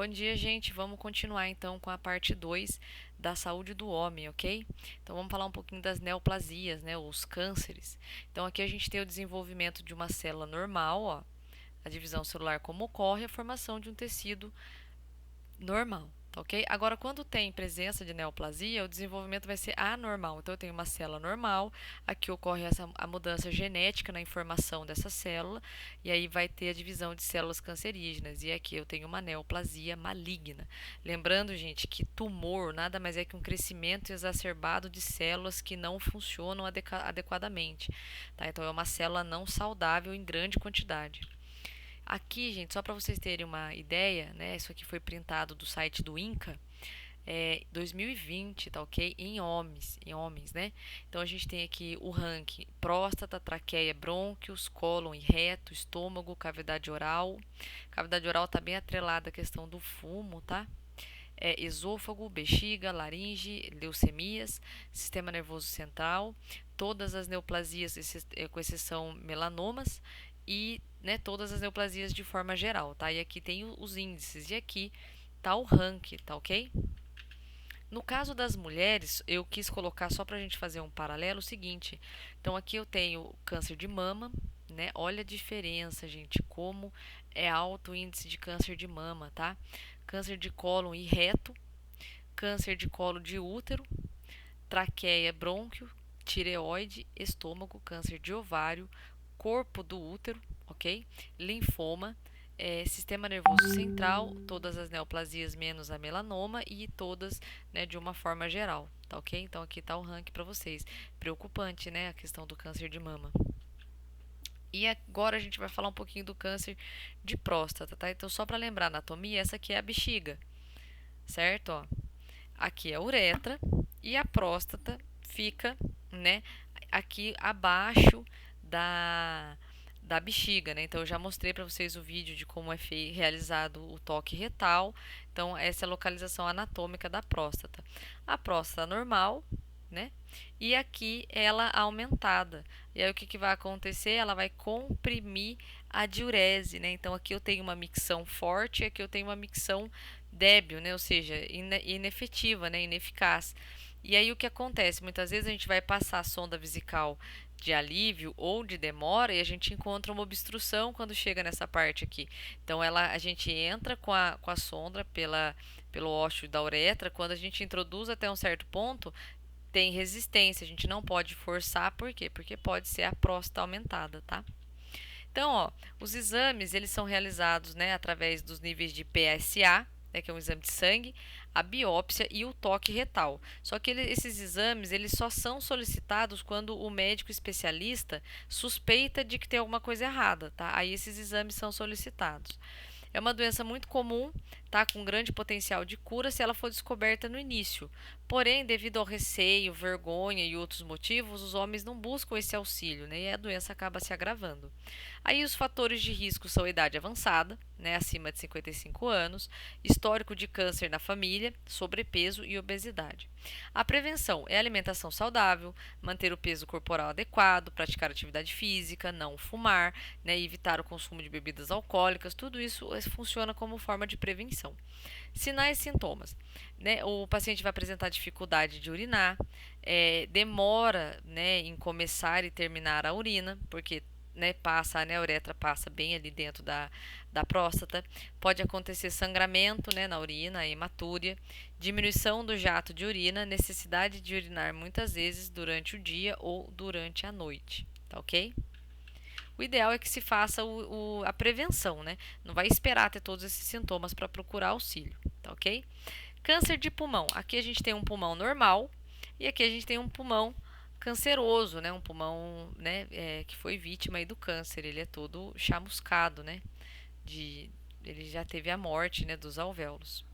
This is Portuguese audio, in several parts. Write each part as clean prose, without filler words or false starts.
Bom dia, gente. Vamos continuar então com a parte 2 da saúde do homem, ok? Então vamos falar um pouquinho das neoplasias, né, os cânceres. Então aqui a gente tem o desenvolvimento de uma célula normal, ó, a divisão celular como ocorre, a formação de um tecido normal, tá ok? Agora, quando tem presença de neoplasia, o desenvolvimento vai ser anormal. Então, eu tenho uma célula normal, aqui ocorre a mudança genética na informação dessa célula, e aí vai ter a divisão de células cancerígenas. E aqui eu tenho uma neoplasia maligna. Lembrando, gente, que tumor nada mais é que um crescimento exacerbado de células que não funcionam adequadamente, tá? Então, é uma célula não saudável em grande quantidade. Aqui, gente, só para vocês terem uma ideia, né? Isso aqui foi printado do site do INCA, 2020, tá ok? Em homens, né? Então a gente tem aqui o ranking: próstata, traqueia, brônquios, cólon e reto, estômago, cavidade oral. Cavidade oral tá bem atrelada à questão do fumo, tá? Esôfago, bexiga, laringe, leucemias, sistema nervoso central, todas as neoplasias, com exceção melanomas, e né, todas as neoplasias de forma geral, tá? E aqui tem os índices, e aqui tá o ranking, tá ok? No caso das mulheres, eu quis colocar só para a gente fazer um paralelo o seguinte. Então aqui eu tenho câncer de mama, né? Olha a diferença, gente, como é alto o índice de câncer de mama, tá? Câncer de cólon e reto, câncer de colo de útero, traqueia, brônquio, tireoide, estômago, câncer de ovário, corpo do útero, ok? Linfoma, sistema nervoso central, todas as neoplasias menos a melanoma e todas, né, de uma forma geral, tá ok? Então aqui tá o ranking para vocês. Preocupante, né, a questão do câncer de mama. E agora a gente vai falar um pouquinho do câncer de próstata, tá? Então só para lembrar a anatomia, essa aqui é a bexiga, certo? Ó, aqui é a uretra e a próstata fica, né, aqui abaixo da, da bexiga, né? Então eu já mostrei para vocês o vídeo de como é realizado o toque retal. Então essa é a localização anatômica da próstata. A próstata normal, né? E aqui ela aumentada. E aí o que, que vai acontecer? Ela vai comprimir a diurese, né? Então aqui eu tenho uma micção forte e aqui eu tenho uma micção débil, né? Ou seja, inefetiva, né? Ineficaz. E aí o que acontece? Muitas vezes a gente vai passar a sonda vesical de alívio ou de demora e a gente encontra uma obstrução quando chega nessa parte aqui. Então a gente entra com a sonda pelo ósseo da uretra, quando a gente introduz até um certo ponto, tem resistência, a gente não pode forçar, por quê? Porque pode ser a próstata aumentada, tá? Então, ó, os exames eles são realizados, né, através dos níveis de PSA, né, que é um exame de sangue, a biópsia e o toque retal. Só que esses exames eles só são solicitados quando o médico especialista suspeita de que tem alguma coisa errada, tá? Aí esses exames são solicitados. É uma doença muito comum, tá? Com grande potencial de cura se ela for descoberta no início. Porém, devido ao receio, vergonha e outros motivos, os homens não buscam esse auxílio, né? E a doença acaba se agravando. Aí os fatores de risco são idade avançada, né, acima de 55 anos, histórico de câncer na família, sobrepeso e obesidade. A prevenção é alimentação saudável, manter o peso corporal adequado, praticar atividade física, não fumar, né, evitar o consumo de bebidas alcoólicas, tudo isso funciona como forma de prevenção. Sinais e sintomas, né? O paciente vai apresentar dificuldade de urinar, demora, né, em começar e terminar a urina, porque né, a uretra passa bem ali dentro da próstata. Pode acontecer sangramento, né, na urina, hematúria, diminuição do jato de urina, necessidade de urinar muitas vezes durante o dia ou durante a noite, tá ok? O ideal é que se faça a prevenção, né? Não vai esperar ter todos esses sintomas para procurar auxílio, tá ok? Câncer de pulmão. Aqui a gente tem um pulmão normal e aqui a gente tem um pulmão canceroso, né? Um pulmão, né, que foi vítima aí do câncer. Ele é todo chamuscado, né? Ele já teve a morte, né, dos alvéolos.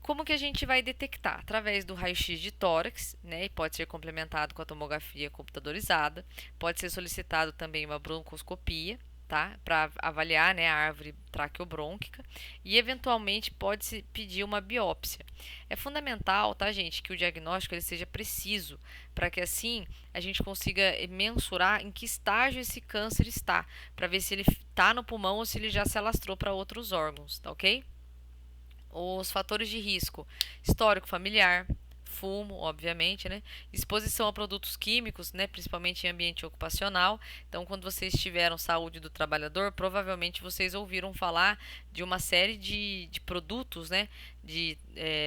Como que a gente vai detectar? Através do raio-x de tórax, né, e pode ser complementado com a tomografia computadorizada. Pode ser solicitado também uma broncoscopia, tá? Para avaliar, né, a árvore traqueobrônquica e eventualmente pode-se pedir uma biópsia. É fundamental, tá, gente, que o diagnóstico ele seja preciso, para que assim a gente consiga mensurar em que estágio esse câncer está, para ver se ele está no pulmão ou se ele já se alastrou para outros órgãos, tá ok? Os fatores de risco: histórico familiar, fumo, obviamente, né? Exposição a produtos químicos, né? Principalmente em ambiente ocupacional. Então, quando vocês tiveram saúde do trabalhador, provavelmente vocês ouviram falar de uma série de produtos, né? De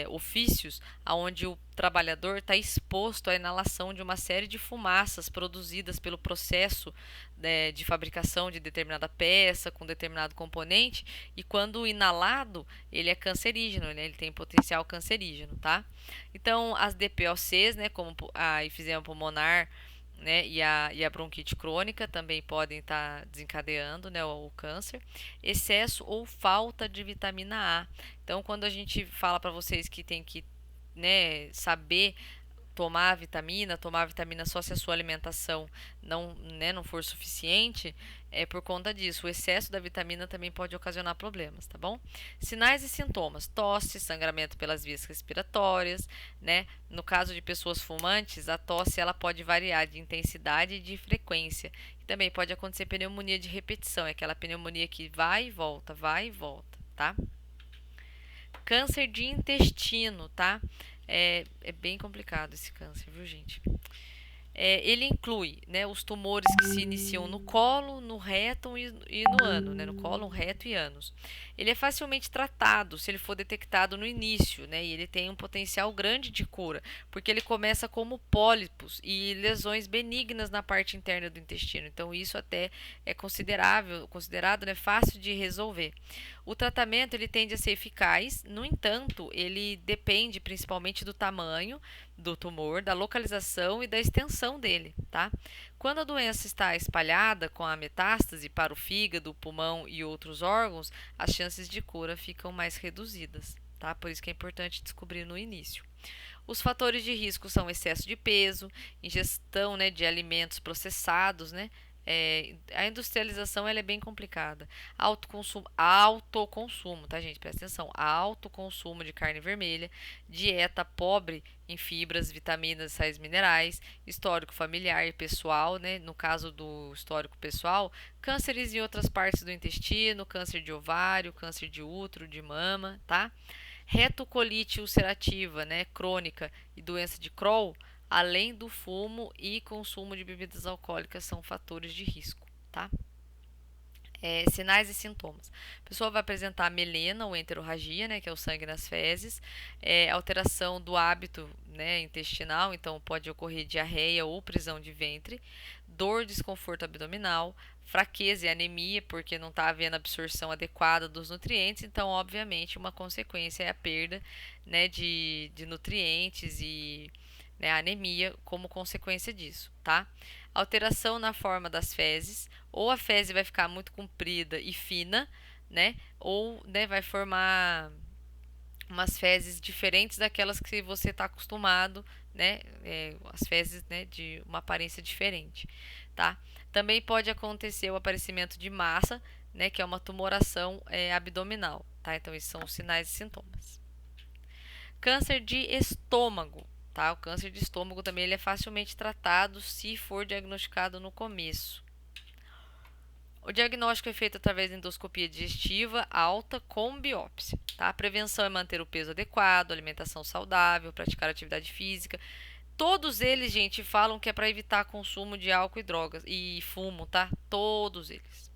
ofícios, onde o trabalhador está exposto à inalação de uma série de fumaças produzidas pelo processo de fabricação de determinada peça com determinado componente, e quando inalado ele é cancerígeno, né? Ele tem potencial cancerígeno, tá? Então as DPOCs, né, como a enfisema pulmonar, né, e a bronquite crônica também podem estar desencadeando, né, o câncer. Excesso ou falta de vitamina A. Então, quando a gente fala para vocês que tem que, né, saber tomar a vitamina só se a sua alimentação não, né, não for suficiente, é por conta disso. O excesso da vitamina também pode ocasionar problemas, tá bom? Sinais e sintomas: tosse, sangramento pelas vias respiratórias, né? No caso de pessoas fumantes, a tosse ela pode variar de intensidade e de frequência. E também pode acontecer pneumonia de repetição, é aquela pneumonia que vai e volta, tá? Câncer de intestino, tá? É bem complicado esse câncer, viu, gente? Ele inclui, né, os tumores que se iniciam no colo, no reto e no ano, né, no colo, reto e ânus. Ele é facilmente tratado se ele for detectado no início, né, e ele tem um potencial grande de cura, porque ele começa como pólipos e lesões benignas na parte interna do intestino. Então isso até é considerado, né, fácil de resolver. O tratamento ele tende a ser eficaz, no entanto, ele depende principalmente do tamanho do tumor, da localização e da extensão dele, tá? Quando a doença está espalhada com a metástase para o fígado, o pulmão e outros órgãos, as chances de cura ficam mais reduzidas, tá? Por isso que é importante descobrir no início. Os fatores de risco são excesso de peso, ingestão, né, de alimentos processados, né? A industrialização ela é bem complicada. Autoconsumo, tá, gente? Presta atenção. Alto consumo de carne vermelha, dieta pobre em fibras, vitaminas, sais minerais, histórico familiar e pessoal, né? No caso do histórico pessoal, cânceres em outras partes do intestino, câncer de ovário, câncer de útero, de mama, tá? Retocolite ulcerativa, né, crônica e doença de Crohn, além do fumo e consumo de bebidas alcoólicas são fatores de risco, tá? Sinais e sintomas. A pessoa vai apresentar melena ou enterorragia, né, que é o sangue nas fezes, alteração do hábito, né, intestinal, então pode ocorrer diarreia ou prisão de ventre, dor, desconforto abdominal, fraqueza e anemia, porque não está havendo absorção adequada dos nutrientes, então, obviamente, uma consequência é a perda, né, de nutrientes e, né, anemia como consequência disso, tá? Alteração na forma das fezes, ou a fezes vai ficar muito comprida e fina, né? Ou, né, vai formar umas fezes diferentes daquelas que você está acostumado, né? As fezes, né, de uma aparência diferente, tá? Também pode acontecer o aparecimento de massa, né, que é uma tumoração abdominal, tá? Então esses são os sinais e sintomas. Câncer de estômago, tá? O câncer de estômago também ele é facilmente tratado se for diagnosticado no começo. O diagnóstico é feito através de endoscopia digestiva alta com biópsia, tá? A prevenção é manter o peso adequado, alimentação saudável, praticar atividade física. Todos eles, gente, falam que é para evitar consumo de álcool e drogas e fumo, tá? Todos eles.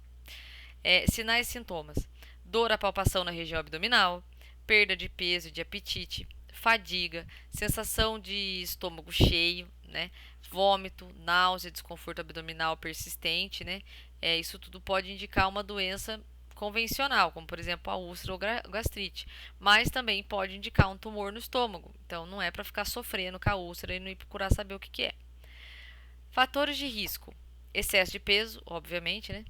Sinais e sintomas: dor à palpação na região abdominal, perda de peso e de apetite, fadiga, sensação de estômago cheio, né? Vômito, náusea, desconforto abdominal persistente, né? Isso tudo pode indicar uma doença convencional, como por exemplo a úlcera ou gastrite, mas também pode indicar um tumor no estômago. Então não é para ficar sofrendo com a úlcera e não ir procurar saber o que é. Fatores de risco: excesso de peso, obviamente, né?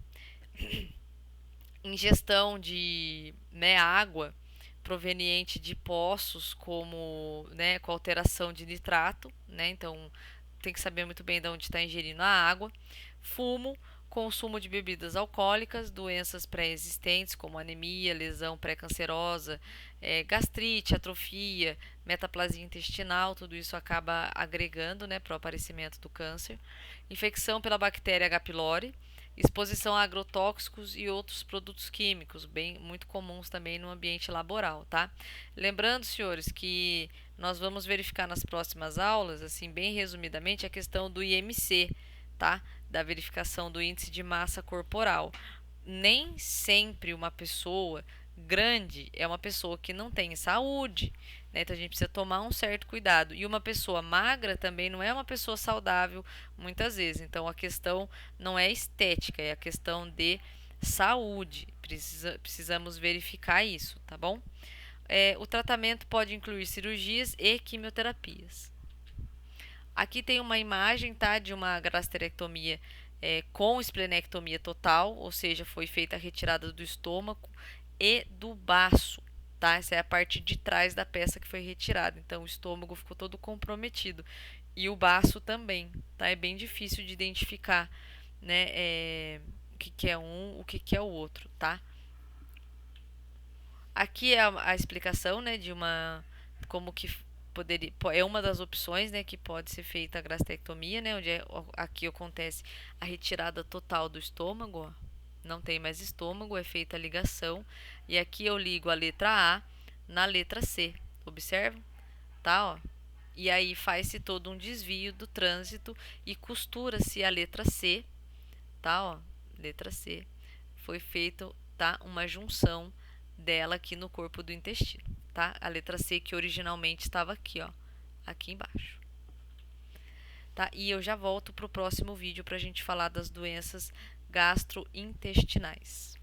Ingestão de, né, água proveniente de poços como, né, com alteração de nitrato, né? Então tem que saber muito bem de onde está ingerindo a água. Fumo consumo de bebidas alcoólicas, doenças pré-existentes como anemia, lesão pré-cancerosa, gastrite, atrofia, metaplasia intestinal, tudo isso acaba agregando, né, para o aparecimento do câncer. Infecção pela bactéria H. pylori, exposição a agrotóxicos e outros produtos químicos, bem muito comuns também no ambiente laboral, tá? Lembrando, senhores, que nós vamos verificar nas próximas aulas, assim, bem resumidamente, a questão do IMC, tá? Da verificação do índice de massa corporal. Nem sempre uma pessoa grande é uma pessoa que não tem saúde, né? Então a gente precisa tomar um certo cuidado. E uma pessoa magra também não é uma pessoa saudável muitas vezes. Então a questão não é estética, é a questão de saúde. Precisamos verificar isso, tá bom? O tratamento pode incluir cirurgias e quimioterapias. Aqui tem uma imagem, tá, de uma gastrectomia com esplenectomia total, ou seja, foi feita a retirada do estômago e do baço, tá? Essa é a parte de trás da peça que foi retirada. Então o estômago ficou todo comprometido e o baço também, tá? É bem difícil de identificar, né, o que é um, o que é o outro, tá? Aqui é a explicação, né, de uma como que poderia é uma das opções, né, que pode ser feita a gastrectomia, né, onde aqui acontece a retirada total do estômago, ó. Não tem mais estômago, é feita a ligação e aqui eu ligo a letra A na letra C. Observa? Tá, ó. E aí faz-se todo um desvio do trânsito e costura-se a letra C, tá, ó. Letra C. Foi feito, tá, uma junção dela aqui no corpo do intestino, tá? A letra C que originalmente estava aqui, ó, aqui embaixo, tá? E eu já volto pro próximo vídeo pra gente falar das doenças gastrointestinais.